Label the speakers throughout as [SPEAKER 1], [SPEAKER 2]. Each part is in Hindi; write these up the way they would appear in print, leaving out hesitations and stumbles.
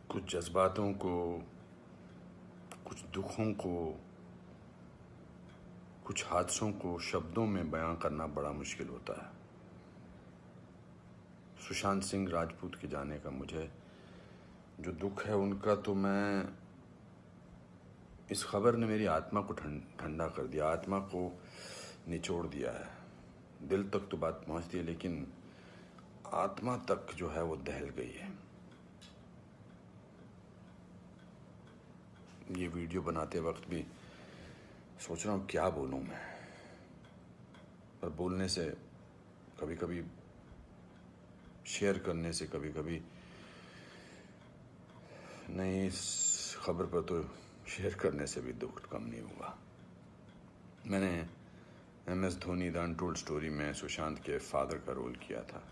[SPEAKER 1] कुछ जज्बातों को, कुछ दुखों को, कुछ हादसों को शब्दों में बयां करना बड़ा मुश्किल होता है। सुशांत सिंह राजपूत के जाने का मुझे जो दुख है उनका, तो मैं इस खबर ने मेरी आत्मा को ठंडा कर दिया, आत्मा को निचोड़ दिया है। दिल तक तो बात पहुंचती है, लेकिन आत्मा तक जो है वो दहल गई है। ये वीडियो बनाते वक्त भी सोच रहा हूँ क्या बोलूँ मैं, पर बोलने से कभी कभी, शेयर करने से कभी कभी नहीं, इस खबर पर तो शेयर करने से भी दुख कम नहीं हुआ। मैंने MS Dhoni the untold story में सुशांत के फादर का रोल किया था,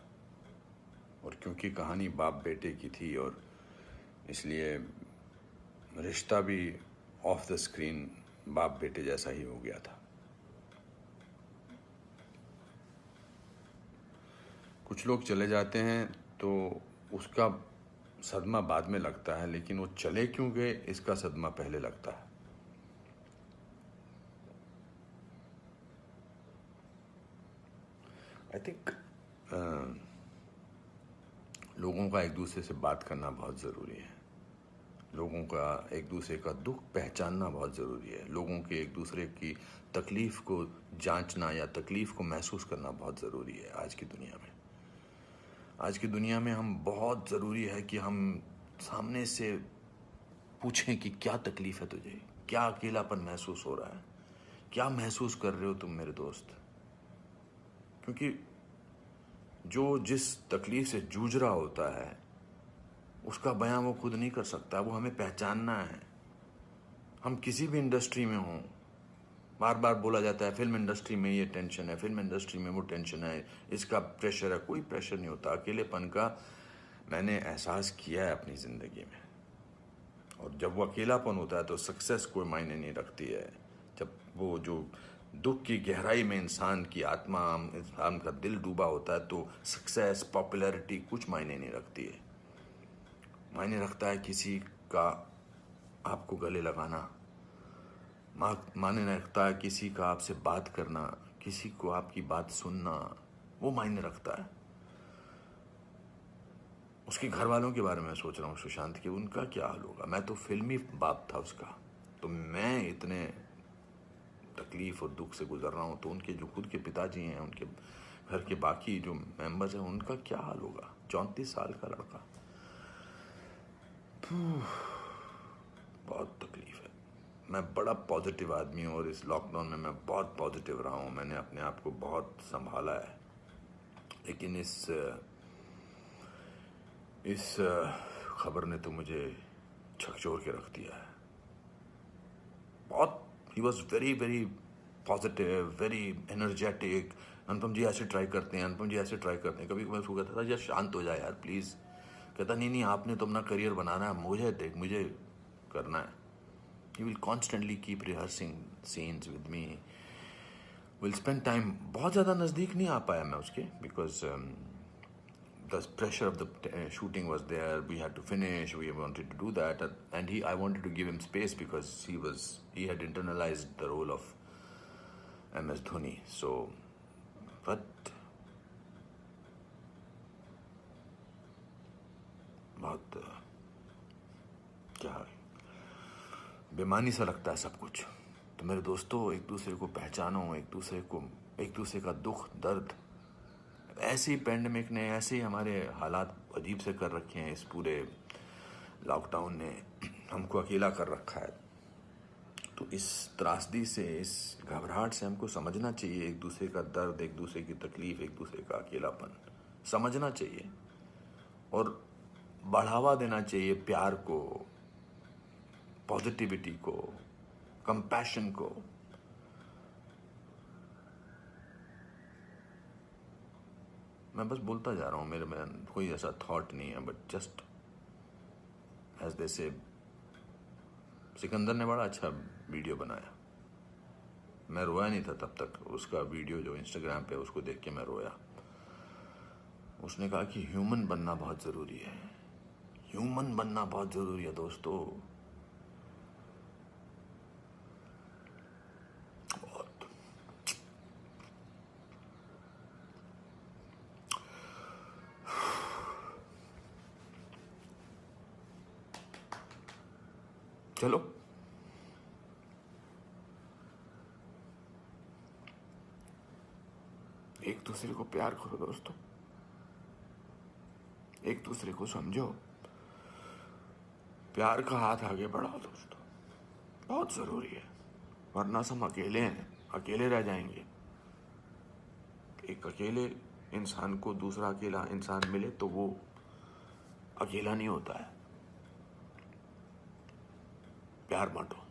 [SPEAKER 1] और क्योंकि कहानी बाप बेटे की थी और इसलिए रिश्ता भी ऑफ द स्क्रीन बाप बेटे जैसा ही हो गया था। कुछ लोग चले जाते हैं तो उसका सदमा बाद में लगता है, लेकिन वो चले क्यों गए इसका सदमा पहले लगता है। आई थिंक लोगों का एक दूसरे से बात करना बहुत ज़रूरी है। लोगों का एक दूसरे का दुख पहचानना बहुत ज़रूरी है। लोगों के एक दूसरे की तकलीफ़ को जांचना या तकलीफ़ को महसूस करना बहुत ज़रूरी है आज की दुनिया में। आज की दुनिया में हम बहुत ज़रूरी है कि हम सामने से पूछें कि क्या तकलीफ़ है तुझे, क्या अकेलापन महसूस हो रहा है, क्या महसूस कर रहे हो तुम मेरे दोस्त। क्योंकि जो जिस तकलीफ़ से जूझ रहा होता है उसका बयां वो खुद नहीं कर सकता, वो हमें पहचानना है। हम किसी भी इंडस्ट्री में हों, बार बार बोला जाता है फिल्म इंडस्ट्री में ये टेंशन है, फिल्म इंडस्ट्री में वो टेंशन है, इसका प्रेशर है। कोई प्रेशर नहीं होता। अकेलेपन का मैंने एहसास किया है अपनी ज़िंदगी में, और जब वो अकेलापन होता है तो सक्सेस कोई मायने नहीं रखती है। जब वो जो दुख की गहराई में इंसान की आत्मा, इंसान का दिल डूबा होता है, तो सक्सेस, पॉपुलैरिटी कुछ मायने नहीं रखती है। मायने रखता है किसी का आपको गले लगाना, मायने रखता है किसी का आपसे बात करना, किसी को आपकी बात सुनना, वो मायने रखता है। उसके घर वालों के बारे में सोच रहा हूँ सुशांत के, उनका क्या हाल होगा। मैं तो फिल्मी बाप था उसका, तो मैं इतने तकलीफ और दुख से गुजर रहा हूँ, तो उनके जो खुद के पिताजी हैं, उनके घर के बाकी जो मेंबर्स हैं, उनका क्या हाल होगा। 34 साल का लड़का, बहुत तकलीफ है। मैं बड़ा पॉजिटिव आदमी हूँ, और इस लॉकडाउन में मैं बहुत पॉजिटिव रहा हूँ। मैंने अपने आप को बहुत संभाला है, लेकिन इस खबर ने तो मुझे झकझोर के रख दिया है। बहुत, he was very very positive, very energetic. Anupam ji ऐसे ट्राई करते हैं, अनुपम जी ऐसे ट्राई करते हैं। कभी मैं उसको कहता था यार शांत हो जाए यार प्लीज़। कहता नहीं आपने तो अपना करियर बनाना है, मुझे देख, मुझे करना है। He will constantly keep rehearsing scenes with me. We'll spend time. बहुत ज़्यादा नज़दीक नहीं आ पाया मैं उसके, because the pressure of the shooting was there. We had to finish. We wanted to do that, and I wanted to give him space because he had internalized the role of MS Dhoni. So, but बहुत क्या बेमानी सा लगता है सब कुछ। तो मेरे दोस्तों, एक दूसरे को पहचानो, एक दूसरे का दुख दर्द। ऐसे ही पैंडेमिक ने, ऐसे ही हमारे हालात अजीब से कर रखे हैं। इस पूरे लॉकडाउन ने हमको अकेला कर रखा है। तो इस त्रासदी से, इस घबराहट से हमको समझना चाहिए एक दूसरे का दर्द, एक दूसरे की तकलीफ, एक दूसरे का अकेलापन समझना चाहिए, और बढ़ावा देना चाहिए प्यार को, पॉजिटिविटी को, कंपैशन को। मैं बस बोलता जा रहा हूँ, मेरे में कोई ऐसा थॉट नहीं है, बट जस्ट एज दे से। सिकंदर ने बड़ा अच्छा वीडियो बनाया, मैं रोया नहीं था तब तक। उसका वीडियो जो इंस्टाग्राम पे, उसको देख के मैं रोया। उसने कहा कि ह्यूमन बनना बहुत ज़रूरी है। ह्यूमन बनना बहुत जरूरी है दोस्तों। बहुत। चलो एक दूसरे को प्यार करो दोस्तों, एक दूसरे को समझो, प्यार का हाथ आगे बढ़ाओ दोस्तों, बहुत जरूरी है। वरना हम अकेले हैं, अकेले रह जाएंगे। एक अकेले इंसान को दूसरा अकेला इंसान मिले तो वो अकेला नहीं होता है। प्यार बांटो।